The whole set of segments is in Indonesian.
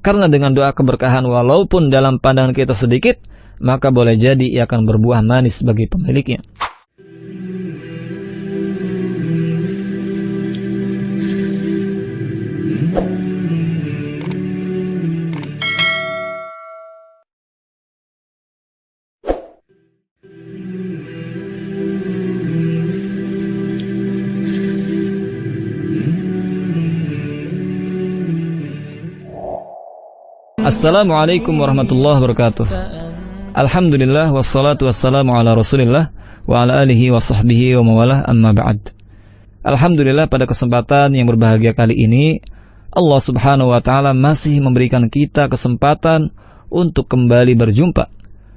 Karena dengan doa keberkahan walaupun dalam pandangan kita sedikit, maka boleh jadi ia akan berbuah manis bagi pemiliknya. Assalamualaikum warahmatullahi wabarakatuh. Alhamdulillah wassalatu wassalamu ala Rasulillah wa ala alihi wa sahbihi wa mawalah, amma ba'd. Alhamdulillah, pada kesempatan yang berbahagia kali ini Allah Subhanahu wa taala masih memberikan kita kesempatan untuk kembali berjumpa.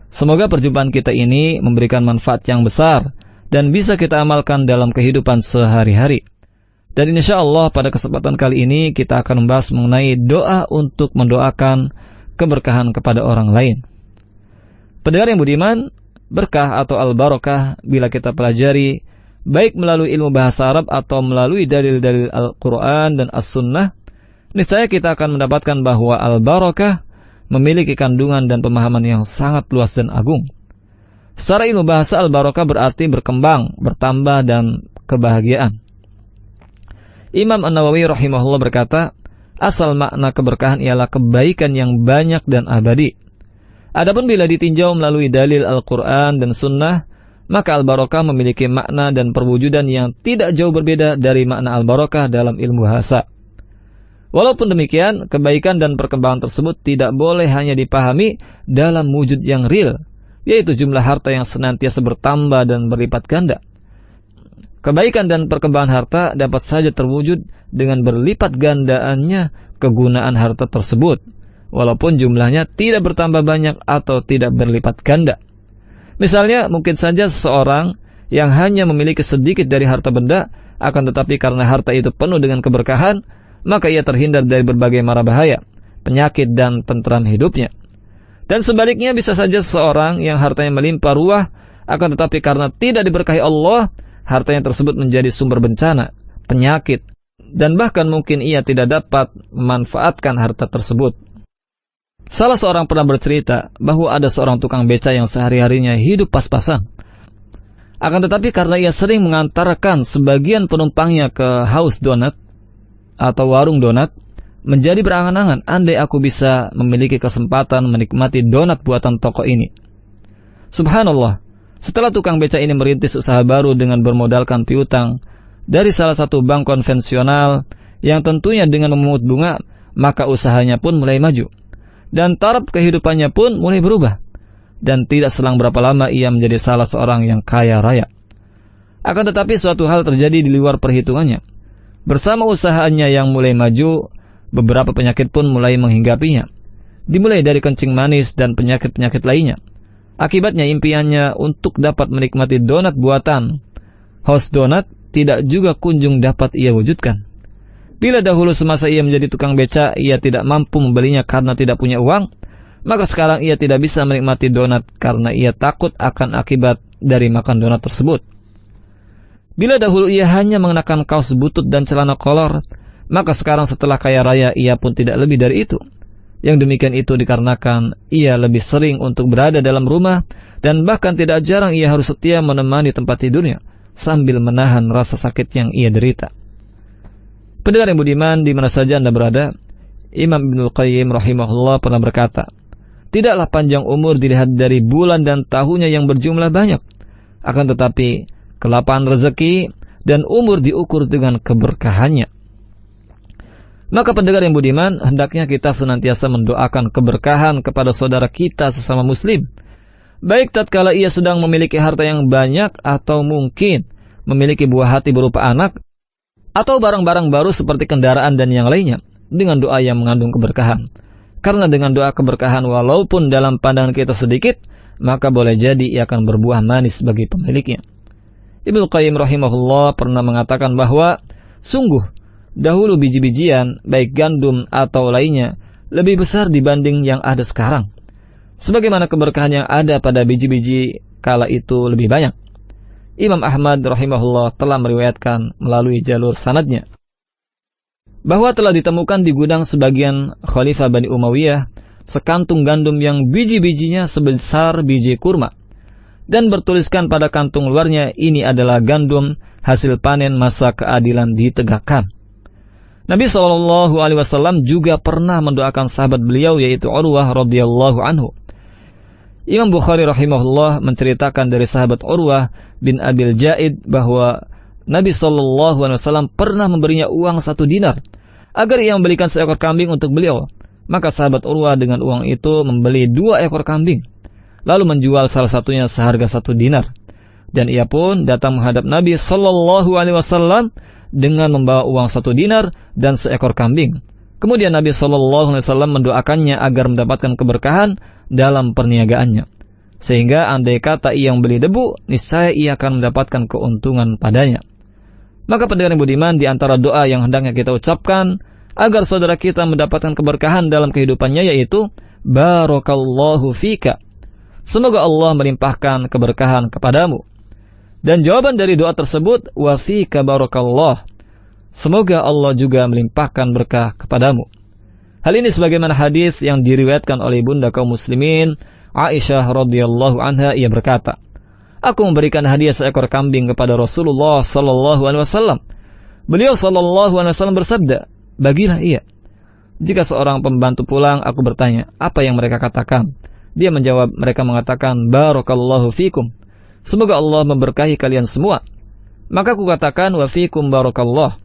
Semoga perjumpaan kita ini memberikan manfaat yang besar dan bisa kita amalkan dalam kehidupan sehari-hari. Dan insya Allah pada kesempatan kali ini kita akan membahas mengenai doa untuk mendoakan keberkahan kepada orang lain. Pendengar yang budiman, berkah atau al-barakah bila kita pelajari baik melalui ilmu bahasa Arab atau melalui dalil-dalil Al-Quran dan As-Sunnah, niscaya kita akan mendapatkan bahwa al-barakah memiliki kandungan dan pemahaman yang sangat luas dan agung. Secara ilmu bahasa, al-barakah berarti berkembang, bertambah, dan kebahagiaan. Imam An-Nawawi rahimahullah berkata, asal makna keberkahan ialah kebaikan yang banyak dan abadi. Adapun bila ditinjau melalui dalil Al-Quran dan Sunnah, maka al-barakah memiliki makna dan perwujudan yang tidak jauh berbeda dari makna al-barakah dalam ilmu bahasa. Walaupun demikian, kebaikan dan perkembangan tersebut tidak boleh hanya dipahami dalam wujud yang real, yaitu jumlah harta yang senantiasa bertambah dan berlipat ganda. Kebaikan dan perkembangan harta dapat saja terwujud dengan berlipat gandaannya kegunaan harta tersebut, walaupun jumlahnya tidak bertambah banyak atau tidak berlipat ganda. Misalnya, mungkin saja seseorang yang hanya memiliki sedikit dari harta benda, akan tetapi karena harta itu penuh dengan keberkahan, maka ia terhindar dari berbagai mara bahaya, penyakit, dan tentram hidupnya. Dan sebaliknya, bisa saja seseorang yang hartanya melimpah ruah, akan tetapi karena tidak diberkahi Allah, hartanya tersebut menjadi sumber bencana, penyakit, dan bahkan mungkin ia tidak dapat memanfaatkan harta tersebut. Salah seorang pernah bercerita bahwa ada seorang tukang beca yang sehari-harinya hidup pas-pasan. Akan tetapi karena ia sering mengantarkan sebagian penumpangnya ke house donut atau warung donat, menjadi berangan-angan, andai aku bisa memiliki kesempatan menikmati donat buatan toko ini. Subhanallah, setelah tukang beca ini merintis usaha baru dengan bermodalkan piutang dari salah satu bank konvensional yang tentunya dengan memungut bunga, maka usahanya pun mulai maju. Dan taraf kehidupannya pun mulai berubah. Dan tidak selang berapa lama ia menjadi salah seorang yang kaya raya. Akan tetapi suatu hal terjadi di luar perhitungannya. Bersama usahanya yang mulai maju, beberapa penyakit pun mulai menghinggapinya. Dimulai dari kencing manis dan penyakit-penyakit lainnya. Akibatnya impiannya untuk dapat menikmati donat buatan house donat tidak juga kunjung dapat ia wujudkan. Bila dahulu semasa ia menjadi tukang beca, ia tidak mampu membelinya karena tidak punya uang, maka sekarang ia tidak bisa menikmati donat karena ia takut akan akibat dari makan donat tersebut. Bila dahulu ia hanya mengenakan kaos butut dan celana kolor, maka sekarang setelah kaya raya ia pun tidak lebih dari itu. Yang demikian itu dikarenakan ia lebih sering untuk berada dalam rumah dan bahkan tidak jarang ia harus setia menemani tempat tidurnya sambil menahan rasa sakit yang ia derita. Pendengar yang budiman, di mana saja Anda berada, Imam Ibnul Qayyim rahimahullah pernah berkata, tidaklah panjang umur dilihat dari bulan dan tahunnya yang berjumlah banyak, akan tetapi kelapangan rezeki dan umur diukur dengan keberkahannya. Maka pendengar yang budiman, hendaknya kita senantiasa mendoakan keberkahan kepada saudara kita sesama muslim. Baik tatkala ia sedang memiliki harta yang banyak atau mungkin memiliki buah hati berupa anak atau barang-barang baru seperti kendaraan dan yang lainnya, dengan doa yang mengandung keberkahan. Karena dengan doa keberkahan walaupun dalam pandangan kita sedikit, maka boleh jadi ia akan berbuah manis bagi pemiliknya. Ibnu Qayyim rahimahullah pernah mengatakan bahwa sungguh dahulu biji-bijian, baik gandum atau lainnya, lebih besar dibanding yang ada sekarang. Sebagaimana keberkahan yang ada pada biji-biji kala itu lebih banyak. Imam Ahmad rahimahullah telah meriwayatkan melalui jalur sanadnya bahwa telah ditemukan di gudang sebagian Khalifah Bani Umayyah sekantung gandum yang biji-bijinya sebesar biji kurma, dan bertuliskan pada kantung luarnya, ini adalah gandum hasil panen masa keadilan ditegakkan. Nabi SAW juga pernah mendoakan sahabat beliau, yaitu Urwah radhiyallahu anhu. Imam Bukhari rahimahullah menceritakan dari sahabat Urwah bin Abil Jaid bahwa Nabi SAW pernah memberinya uang 1 dinar agar ia membelikan seekor kambing untuk beliau. Maka sahabat Urwah dengan uang itu membeli 2 ekor kambing, lalu menjual salah satunya seharga 1 dinar. Dan ia pun datang menghadap Nabi SAW dengan membawa uang 1 dinar dan seekor kambing. Kemudian Nabi SAW mendoakannya agar mendapatkan keberkahan dalam perniagaannya, sehingga andai kata ia membeli debu, niscaya ia akan mendapatkan keuntungan padanya. Maka pendengar yang budiman, di antara doa yang hendaknya kita ucapkan agar saudara kita mendapatkan keberkahan dalam kehidupannya, yaitu barakallahu fika, semoga Allah melimpahkan keberkahan kepadamu. Dan jawaban dari doa tersebut, wa fika barakallah, semoga Allah juga melimpahkan berkah kepadamu. Hal ini sebagaimana hadis yang diriwayatkan oleh Bunda kaum muslimin Aisyah radhiyallahu anha, ia berkata, aku memberikan hadiah seekor kambing kepada Rasulullah sallallahu alaihi wasallam. Beliau sallallahu alaihi wasallam bersabda, bagilah ia. Jika seorang pembantu pulang, aku bertanya, apa yang mereka katakan? Dia menjawab, mereka mengatakan, barakallahu fikum, semoga Allah memberkahi kalian semua. Maka aku katakan, wa fikum barakallah,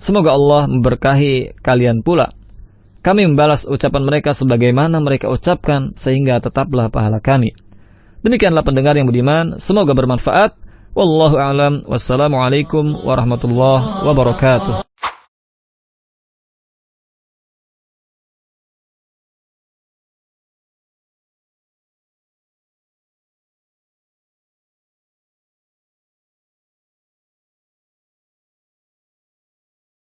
semoga Allah memberkahi kalian pula. Kami membalas ucapan mereka sebagaimana mereka ucapkan, sehingga tetaplah pahala kami. Demikianlah pendengar yang budiman, semoga bermanfaat. Wallahu a'lam. Wassalamualaikum warahmatullahi wabarakatuh.